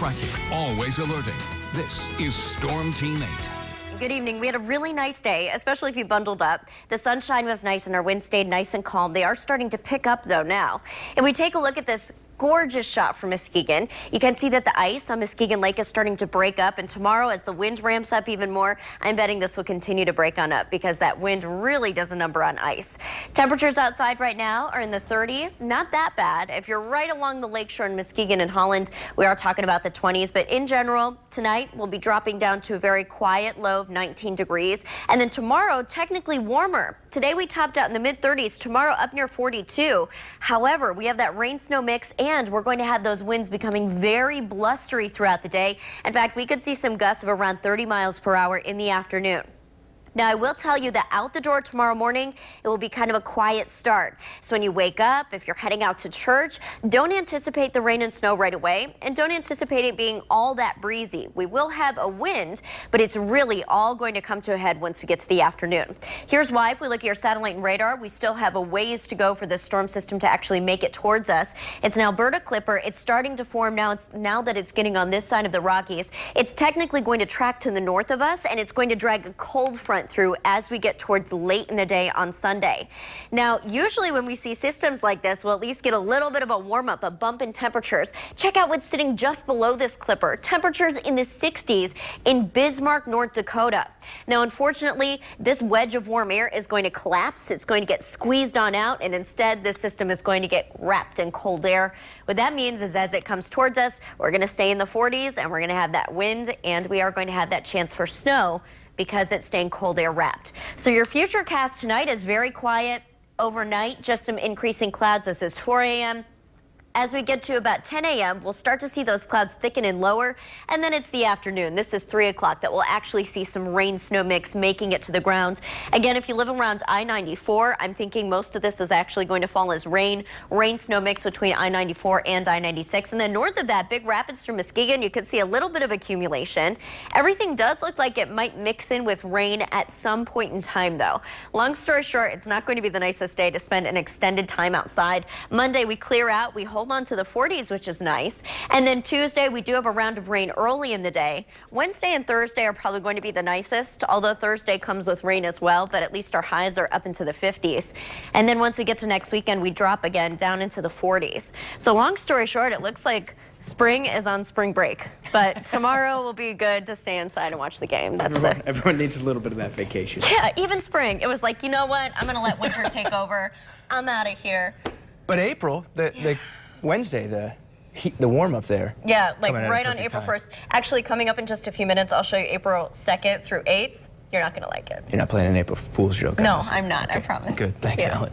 tracking, always alerting. This is Storm Team 8. Good evening. We had a really nice day, especially if you bundled up. The sunshine was nice and our wind stayed nice and calm. They are starting to pick up though now. If we take a look at this gorgeous shot from Muskegon, you can see that the ice on Muskegon Lake is starting to break up, and tomorrow as the wind ramps up even more, I'm betting this will continue to break on up because that wind really does a number on ice. Temperatures outside right now are in the 30s, not that bad. If you're right along the lakeshore in Muskegon and Holland, we are talking about the 20s, but in general, tonight we'll be dropping down to a very quiet low of 19 degrees, and then tomorrow technically warmer. Today we topped out in the mid-30s, tomorrow up near 42. However, we have that rain-snow mix and we're going to have those winds becoming very blustery throughout the day. In fact, we could see some gusts of around 30 miles per hour in the afternoon. Now, I will tell you that out the door tomorrow morning, it will be kind of a quiet start. So when you wake up, if you're heading out to church, don't anticipate the rain and snow right away, and don't anticipate it being all that breezy. We will have a wind, but it's really all going to come to a head once we get to the afternoon. Here's why. If we look at your satellite and radar, we still have a ways to go for this storm system to actually make it towards us. It's an Alberta Clipper. It's starting to form now. Now that it's getting on this side of the Rockies, it's technically going to track to the north of us, and it's going to drag a cold front through as we get towards late in the day on Sunday. Now, usually when we see systems like this, we'll at least get a little bit of a warm up, a bump in temperatures. Check out what's sitting just below this clipper. Temperatures in the 60s in Bismarck, North Dakota. Now, unfortunately, this wedge of warm air is going to collapse. It's going to get squeezed on out, and instead this system is going to get wrapped in cold air. What that means is as it comes towards us, we're going to stay in the 40s and we're going to have that wind, and we are going to have that chance for snow because it's staying cold air wrapped. So your future cast tonight is very quiet. Overnight, just some increasing clouds. This is 4 a.m. As we get to about 10 a.m., we'll start to see those clouds thicken and lower, and then it's the afternoon. This is 3 o'clock that we'll actually see some rain-snow mix making it to the ground. Again, if you live around I-94, I'm thinking most of this is actually going to fall as rain-snow mix between I-94 and I-96. And then north of that, Big Rapids through Muskegon, you could see a little bit of accumulation. Everything does look like it might mix in with rain at some point in time, though. Long story short, it's not going to be the nicest day to spend an extended time outside. Monday, we clear out. We hold on to the 40s, which is nice. And then Tuesday, we do have a round of rain early in the day. Wednesday and Thursday are probably going to be the nicest, although Thursday comes with rain as well, but at least our highs are up into the 50s. And then once we get to next weekend, we drop again down into the 40s. So long story short, it looks like spring is on spring break, but tomorrow will be good to stay inside and watch the game. Everyone needs a little bit of that vacation. Yeah, even spring. It was like, you know what? I'm going to let winter take over. I'm out of here. But April, the Wednesday, the warm up there. Yeah, like right on April 1st. Actually, coming up in just a few minutes, I'll show you April 2nd through 8th. You're not going to like it. You're not playing an April Fool's joke. No, I'm not. Okay. I promise. Good. Thanks, Yeah. Ellen.